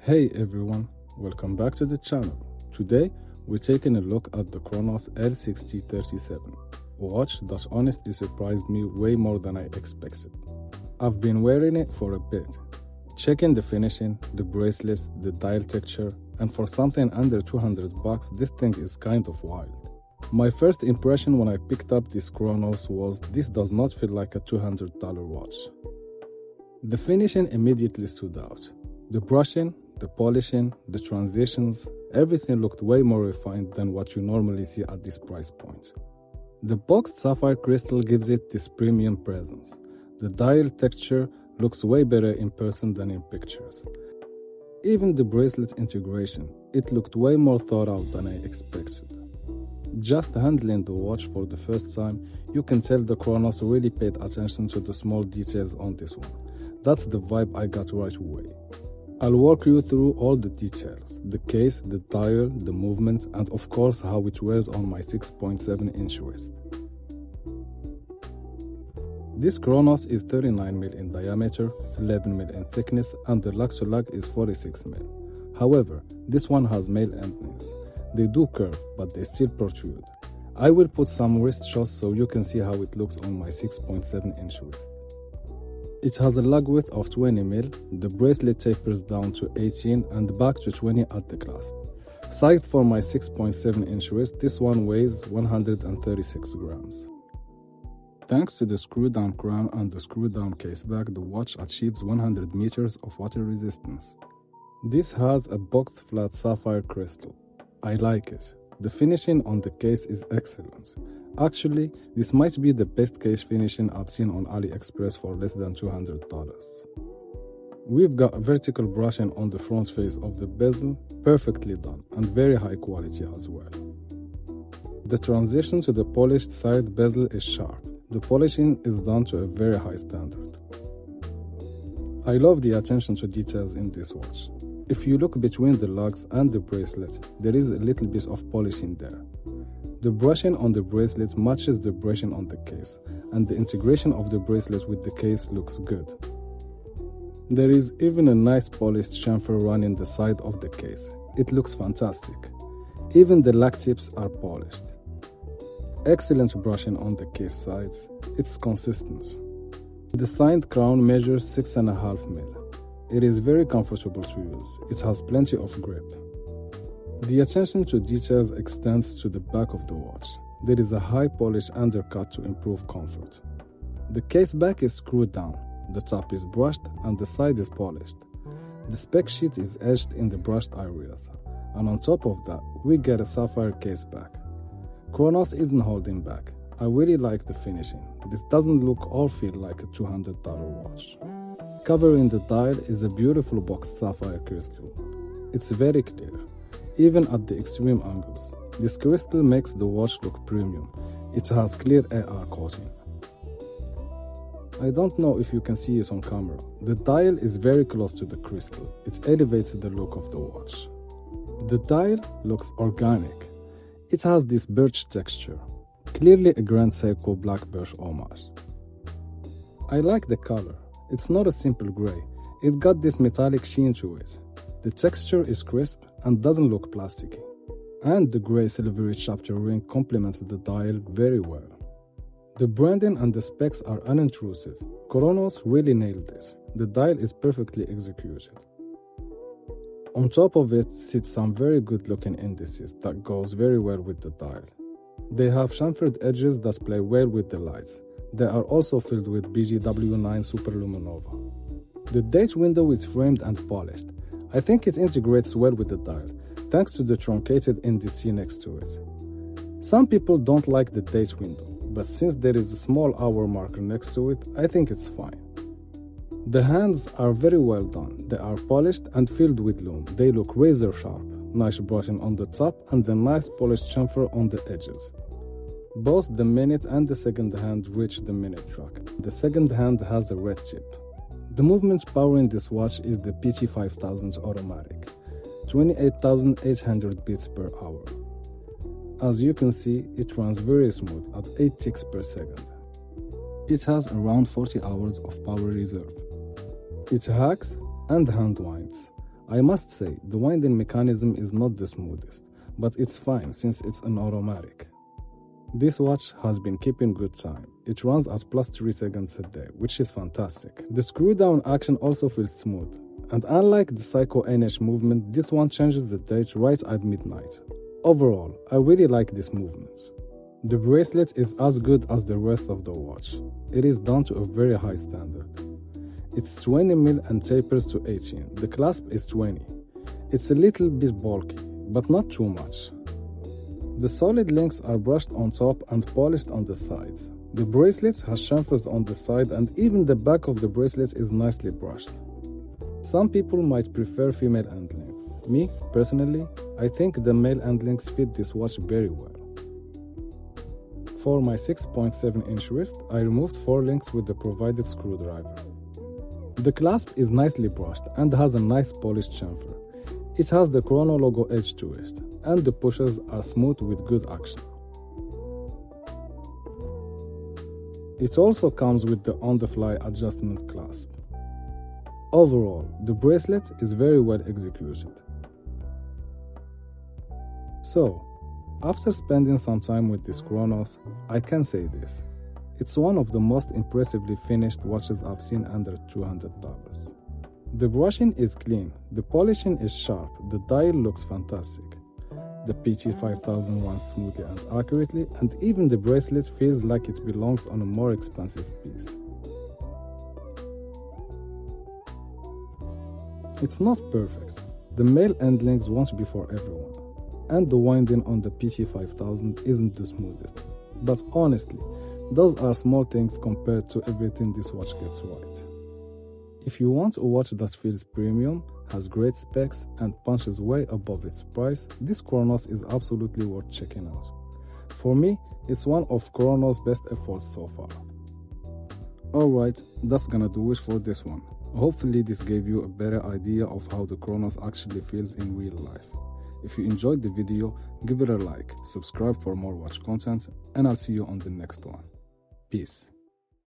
Hey everyone, welcome back to the channel. Today we're taking a look at the Cronos L6037, a watch that honestly surprised me way more than I expected. I've been wearing it for a bit, checking the finishing, the bracelets, the dial texture, and for something under $200, this thing is kind of wild. My first impression when I picked up this Cronos was this does not feel like a $200 watch. The finishing immediately stood out. The brushing, the polishing, the transitions, everything looked way more refined than what you normally see at this price point. The boxed sapphire crystal gives it this premium presence. The dial texture looks way better in person than in pictures. Even the bracelet integration, it looked way more thought out than I expected. Just handling the watch for the first time, you can tell the Cronos really paid attention to the small details on this one. That's the vibe I got right away. I'll walk you through all the details, the case, the dial, the movement, and of course how it wears on my 6.7-inch wrist. This Cronos is 39mm in diameter, 11mm in thickness, and the lug-to-lug is 46mm. However, this one has male endings. They do curve, but they still protrude. I will put some wrist shots so you can see how it looks on my 6.7-inch wrist. It has a lug width of 20mm, the bracelet tapers down to 18 and back to 20 at the clasp. Sized for my 6.7-inch wrist, this one weighs 136 grams. Thanks to the screw-down crown and the screw-down caseback, the watch achieves 100 meters of water resistance. This has a boxed flat sapphire crystal. I like it. The finishing on the case is excellent. Actually, this might be the best case finishing I've seen on AliExpress for less than $200. We've got vertical brushing on the front face of the bezel, perfectly done, and very high quality as well. The transition to the polished side bezel is sharp. The polishing is done to a very high standard. I love the attention to details in this watch. If you look between the lugs and the bracelet, there is a little bit of polishing there. The brushing on the bracelet matches the brushing on the case, and the integration of the bracelet with the case looks good. There is even a nice polished chamfer running the side of the case. It looks fantastic. Even the lug tips are polished. Excellent brushing on the case sides. It's consistent. The signed crown measures 6.5mm. It is very comfortable to use. It has plenty of grip. The attention to details extends to the back of the watch. There is a high polish undercut to improve comfort. The case back is screwed down, the top is brushed, and the side is polished. The spec sheet is etched in the brushed areas, and on top of that, we get a sapphire case back. Cronos isn't holding back. I really like the finishing. This doesn't look or feel like a $200 watch. Covering the dial is a beautiful boxed sapphire crystal. It's very clear, even at the extreme angles. This crystal makes the watch look premium. It has clear AR coating. I don't know if you can see it on camera. The dial is very close to the crystal. It elevates the look of the watch. The dial looks organic. It has this birch texture, clearly a Grand Seiko black birch homage. I like the color. It's not a simple gray. It got this metallic sheen to it. The texture is crisp and doesn't look plasticky. And the grey silvery chapter ring complements the dial very well. The branding and the specs are unintrusive. Cronos really nailed it. The dial is perfectly executed. On top of it sits some very good looking indices that goes very well with the dial. They have chamfered edges that play well with the lights. They are also filled with BGW9 Superluminova. The date window is framed and polished. I think it integrates well with the dial, thanks to the truncated indice next to it. Some people don't like the date window, but since there is a small hour marker next to it, I think it's fine. The hands are very well done. They are polished and filled with lume. They look razor sharp, nice brushing on the top and the nice polished chamfer on the edges. Both the minute and the second hand reach the minute track. The second hand has a red chip. The movement powering this watch is the PT5000 automatic, 28,800 beats per hour. As you can see, it runs very smooth at 8 ticks per second. It has around 40 hours of power reserve. It hacks and hand winds. I must say, the winding mechanism is not the smoothest, but it's fine since it's an automatic. This watch has been keeping good time. It runs at plus 3 seconds a day, which is fantastic. The screw down action also feels smooth, and unlike the Psycho NH movement, this one changes the date right at midnight. Overall, I really like this movement. The bracelet is as good as the rest of the watch. It is done to a very high standard. It's 20 mil and tapers to 18. The clasp is 20. It's a little bit bulky, but not too much. The solid links are brushed on top and polished on the sides. The bracelet has chamfers on the side, and even the back of the bracelet is nicely brushed. Some people might prefer female end links. Me, personally, I think the male end links fit this watch very well. For my 6.7-inch wrist, I removed 4 links with the provided screwdriver. The clasp is nicely brushed and has a nice polished chamfer. It has the Chrono logo edge to it, and the pushers are smooth with good action. It also comes with the on-the-fly adjustment clasp. Overall, the bracelet is very well executed. So, after spending some time with this Cronos, I can say this. It's one of the most impressively finished watches I've seen under $200. The brushing is clean, the polishing is sharp, the dial looks fantastic. The PT5000 runs smoothly and accurately, and even the bracelet feels like it belongs on a more expensive piece. It's not perfect. The male end links won't be for everyone, and the winding on the PT5000 isn't the smoothest. But honestly, those are small things compared to everything this watch gets right. If you want a watch that feels premium, has great specs, and punches way above its price, this Cronos is absolutely worth checking out. For me, it's one of Cronos' best efforts so far. Alright, that's gonna do it for this one. Hopefully this gave you a better idea of how the Cronos actually feels in real life. If you enjoyed the video, give it a like, subscribe for more watch content, and I'll see you on the next one. Peace.